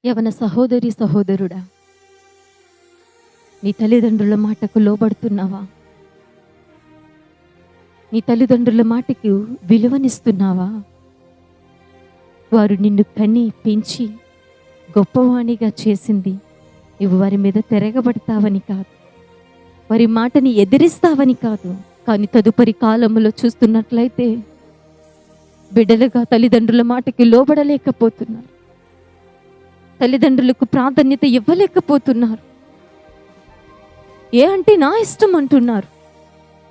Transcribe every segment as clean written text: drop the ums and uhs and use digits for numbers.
యవన సహోదరి సహోదరుడా, నీ తల్లిదండ్రుల మాటకు లోబడుతున్నావా? నీ తల్లిదండ్రుల మాటకు విలువనిస్తున్నావా? వారు నిన్ను కని పెంచి గొప్పవాణిగా చేసింది నువ్వు వారి మీద తిరగబడతావని కాదు, వారి మాటని ఎదిరిస్తావని కాదు. కానీ తదుపరి కాలంలో చూస్తున్నట్లయితే బిడ్డలుగా తల్లిదండ్రుల మాటకి లోబడలేకపోతున్నారు, తల్లిదండ్రులకు ప్రాధాన్యత ఇవ్వలేకపోతున్నారు. ఏ అంటే నా ఇష్టం అంటున్నారు.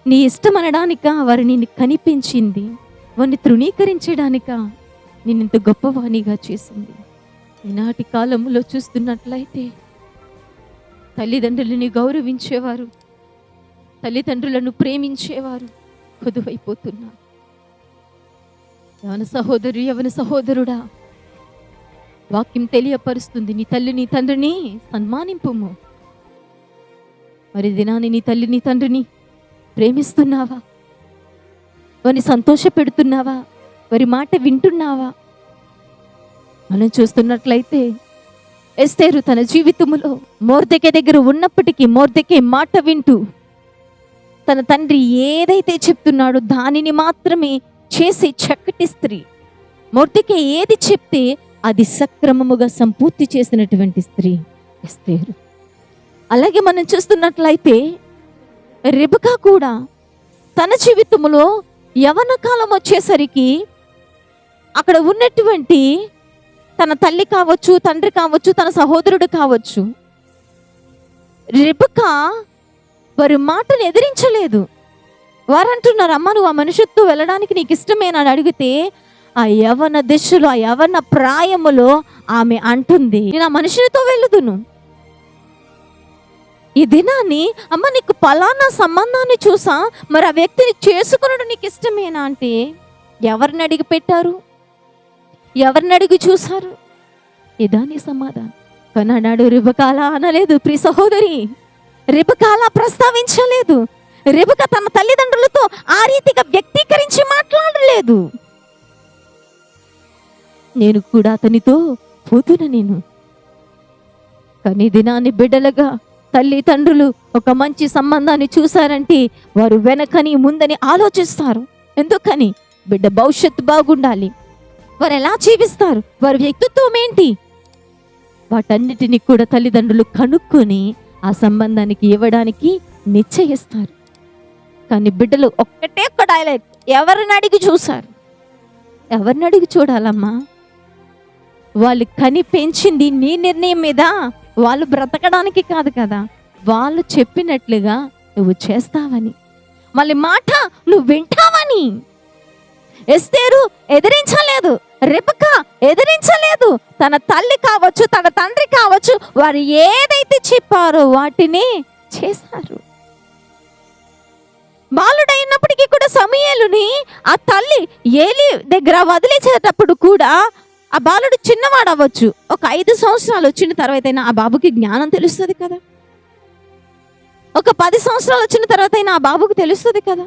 నీ ఇష్టం అనడానిక వారు నిన్ను కనిపించింది, వారిని తృణీకరించడానిక నిన్నింత గొప్పవాణిగా చేసింది. ఈనాటి కాలంలో చూస్తున్నట్లయితే తల్లిదండ్రులని గౌరవించేవారు, తల్లిదండ్రులను ప్రేమించేవారు కొదువైపోతున్నారు. యవన సహోదరుడా, వాక్యం తెలియపరుస్తుంది, నీ తల్లిని తండ్రిని సన్మానింపుము. మరి దినాన్ని నీ తల్లిని తండ్రిని ప్రేమిస్తున్నావా? వారిని సంతోష పెడుతున్నావా? వారి మాట వింటున్నావా? మనం చూస్తున్నట్లయితే ఎస్తేరు తన జీవితంలో మొర్దెకే దగ్గర ఉన్నప్పటికీ మొర్దెకే మాట వింటూ తన తండ్రి ఏదైతే చెప్తున్నాడో దానిని మాత్రమే చేసే చక్కటి స్త్రీ. మొర్దెకే ఏది చెప్తే అది సక్రమముగా సంపూర్తి చేసినటువంటి స్త్రీ ఎస్తేరు. అలాగే మనం చూస్తున్నట్లయితే రెబెకా కూడా తన జీవితంలో యవన కాలం వచ్చేసరికి అక్కడ ఉన్నటువంటి తన తల్లి కావచ్చు, తండ్రి కావచ్చు, తన సహోదరుడు కావచ్చు, రెబెకా వారి మాటను ఎదిరించలేదు. వారు అంటున్నారు, అమ్మ నువ్వు ఆ మనుషులతో వెళ్ళడానికి నీకు ఇష్టమేనా అని అడిగితే ఆ యవన దశలో, ఆ యవన ప్రాయములో ఆమె అంటుంది, నేను ఆ మనుషులతో వెళ్ళదును. ఈ దినాన్ని అమ్మ నీకు పలానా సంబంధాన్ని చూసా, మరి ఆ వ్యక్తిని చేసుకునడం నీకు ఇష్టమేనా అంటే ఎవరిని అడిగి పెట్టారు, ఎవరిని అడిగి చూశారు? ఇదా నీ సమాధానం. కానీ అన్నాడు రెబెకా అనలేదు. ప్రియ సహోదరి, రెబెకా ప్రస్తావించలేదు. రెబెకా తన తల్లిదండ్రులతో ఆ రీతిగా వ్యక్తీకరించి మాట్లాడలేదు. నేను కూడా అతనితో పోతున్నా నేను. కానీ దినాన్ని బిడ్డలుగా తల్లి తండ్రులు ఒక మంచి సంబంధాన్ని చూశారంటే వారు వెనకని ముందని ఆలోచిస్తారు. ఎందుకని? బిడ్డ భవిష్యత్తు బాగుండాలి, వారు ఎలా జీవిస్తారు, వారి వ్యక్తిత్వం ఏంటి, వాటన్నిటిని కూడా తల్లిదండ్రులు కనుక్కొని ఆ సంబంధానికి ఇవ్వడానికి నిశ్చయిస్తారు. కానీ బిడ్డలు ఒక్కటే ఒక్క డైలాగ్, ఎవరిని అడిగి చూశారు? ఎవరిని అడిగి చూడాలమ్మా? వాళ్ళు కని పెంచింది నీ నిర్ణయం మీద, వాళ్ళు బ్రతకడానికి కాదు కదా, వాళ్ళు చెప్పినట్లుగా నువ్వు చేస్తావని, మళ్ళీ మాట నువ్వు వింటావని. ఎస్తేరు ఎదిరించలేదు, రెబెకా ఎదిరించలేదు. తన తల్లి కావచ్చు, తన తండ్రి కావచ్చు, వారు ఏదైతే చెప్పారో వాటిని చేశారు. బాలుడైనప్పటికీ కూడా సమూయేలుని ఆ తల్లి ఏలీ దగ్గర వదిలేసేటప్పుడు కూడా ఆ బాలుడు చిన్నవాడు అవ్వచ్చు, ఒక 5 సంవత్సరాలు వచ్చిన తర్వాత అయినా ఆ బాబుకి జ్ఞానం తెలుస్తుంది కదా, ఒక 10 సంవత్సరాలు వచ్చిన తర్వాత అయినా ఆ బాబుకి తెలుస్తుంది కదా.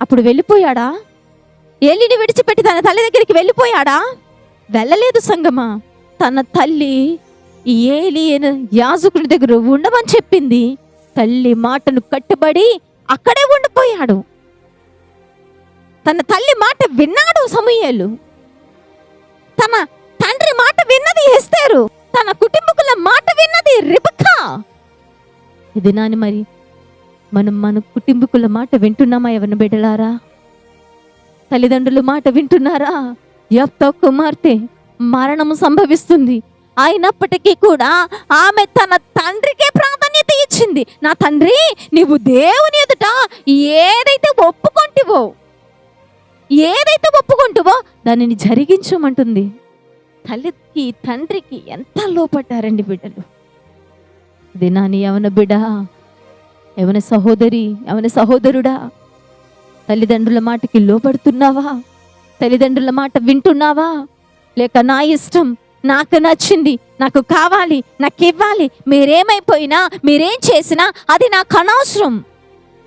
అప్పుడు వెళ్ళిపోయాడా? ఏలిని విడిచిపెట్టి తన తల్లి దగ్గరికి వెళ్ళిపోయాడా? వెళ్ళలేదు సంగమా. తన తల్లి ఏలి యాజకుడి దగ్గర ఉండమని చెప్పింది. తల్లి మాటను కట్టుబడి అక్కడే ఉండిపోయాడు. తన తల్లి మాట విన్నాడు సమూయేలు, తన తండ్రి మాట విన్నది ఎస్తేరు, తన కుటుంబకుల మాట విన్నది రెబెకా. ఇది నాని మరి మనం మన కుటుంబకుల మాట వింటున్నామా? ఎవరిని బిడ్డలారా, తల్లిదండ్రుల మాట వింటున్నారా? యెఫ్తా కుమార్తె మరణం సంభవిస్తుంది, అయినప్పటికీ కూడా ఆమె తన తండ్రికే ప్రాధాన్యత ఇచ్చింది. నా తండ్రి, నీవు దేవుని ఎదుట ఏదైతే ఒప్పుకుంటువో దానిని జరిగించమంటుంది. తల్లికి తండ్రికి ఎంత లోపడ్డారండి బిడ్డలు. దినాని యవన బిడ్డ, యవన సహోదరి, యవన సహోదరుడా, తల్లిదండ్రుల మాటకి లోపడుతున్నావా? తల్లిదండ్రుల మాట వింటున్నావా? లేక నా ఇష్టం, నాకు నచ్చింది, నాకు కావాలి, నాకు ఇవ్వాలి, మీరేమైపోయినా మీరేం చేసినా అది నాకు అనవసరం,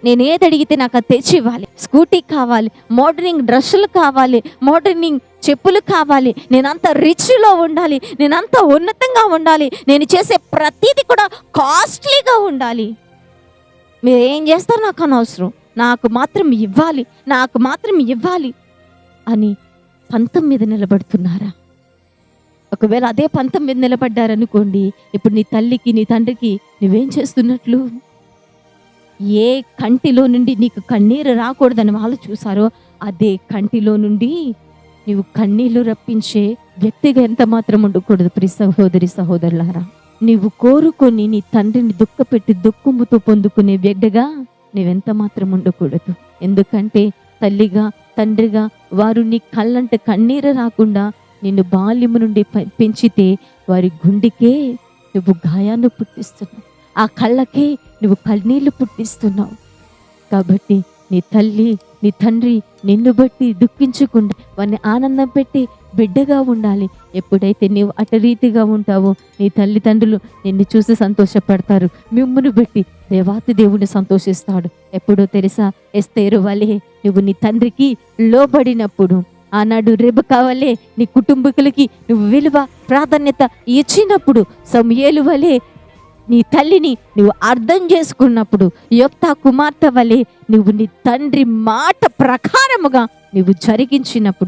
నేను ఏది అడిగితే నాకు అది తెచ్చి ఇవ్వాలి. స్కూటీ కావాలి, మోడర్నింగ్ డ్రెస్సులు కావాలి, మోడర్నింగ్ చెప్పులు కావాలి, నేనంత రిచ్లో ఉండాలి, నేనంత ఉన్నతంగా ఉండాలి, నేను చేసే ప్రతిదీ కూడా కాస్ట్లీగా ఉండాలి. మీరు ఏం చేస్తారో నాకు అనవసరం, నాకు మాత్రం ఇవ్వాలి, నాకు మాత్రం ఇవ్వాలి అని పంతం మీద నిలబడుతున్నారా? ఒకవేళ అదే పంతం మీద నిలబడ్డారనుకోండి, ఇప్పుడు నీ తల్లికి నీ తండ్రికి నువ్వేం చేస్తున్నట్లు? ఏ కంటిలో నుండి నీకు కన్నీరు రాకూడదని వాళ్ళు చూసారో అదే కంటిలో నుండి నీవు కన్నీళ్లు రప్పించే వ్యక్తిగా ఎంత మాత్రం ఉండకూడదు. ప్రియ సహోదరి సహోదరులారా, నీవు కోరుకొని నీ తండ్రిని దుఃఖపెట్టి దుఃఖముతో పొందుకునే బిడ్డగా నీవెంత మాత్రం ఉండకూడదు. ఎందుకంటే తల్లిగా తండ్రిగా వారు నీ కళ్ళంటే కన్నీరు రాకుండా నిన్ను బాల్యము నుండి పెంచితే వారి గుండెకే నువ్వు గాయాన్ని పుట్టిస్తున్నావు, ఆ కళ్ళకే నువ్వు కన్నీళ్లు పుట్టిస్తున్నావు. కాబట్టి నీ తల్లి నీ తండ్రి నిన్ను బట్టి దుఃఖించకుండా వారిని ఆనందం పెట్టి బిడ్డగా ఉండాలి. ఎప్పుడైతే నీవు అటు రీతిగా ఉంటావో నీ తల్లిదండ్రులు నిన్ను చూసి సంతోషపడతారు, మిమ్మును బట్టి దేవాతి దేవుని సంతోషిస్తాడు. ఎప్పుడో తెలుసా? ఎస్తేరు వలె నువ్వు నీ తండ్రికి లోబడినప్పుడు, ఆనాడు రెబెకా వలె నీ కుటుంబీకులకి నువ్వు విలువ ప్రాధాన్యత ఇచ్చినప్పుడు, సమూయేలు వలె నీ తల్లిని నువ్వు అర్థం చేసుకున్నప్పుడు, యొప్తా కుమార్తె వలె నువ్వు నీ తండ్రి మాట ప్రకారముగా నువ్వు జరిగించినప్పుడు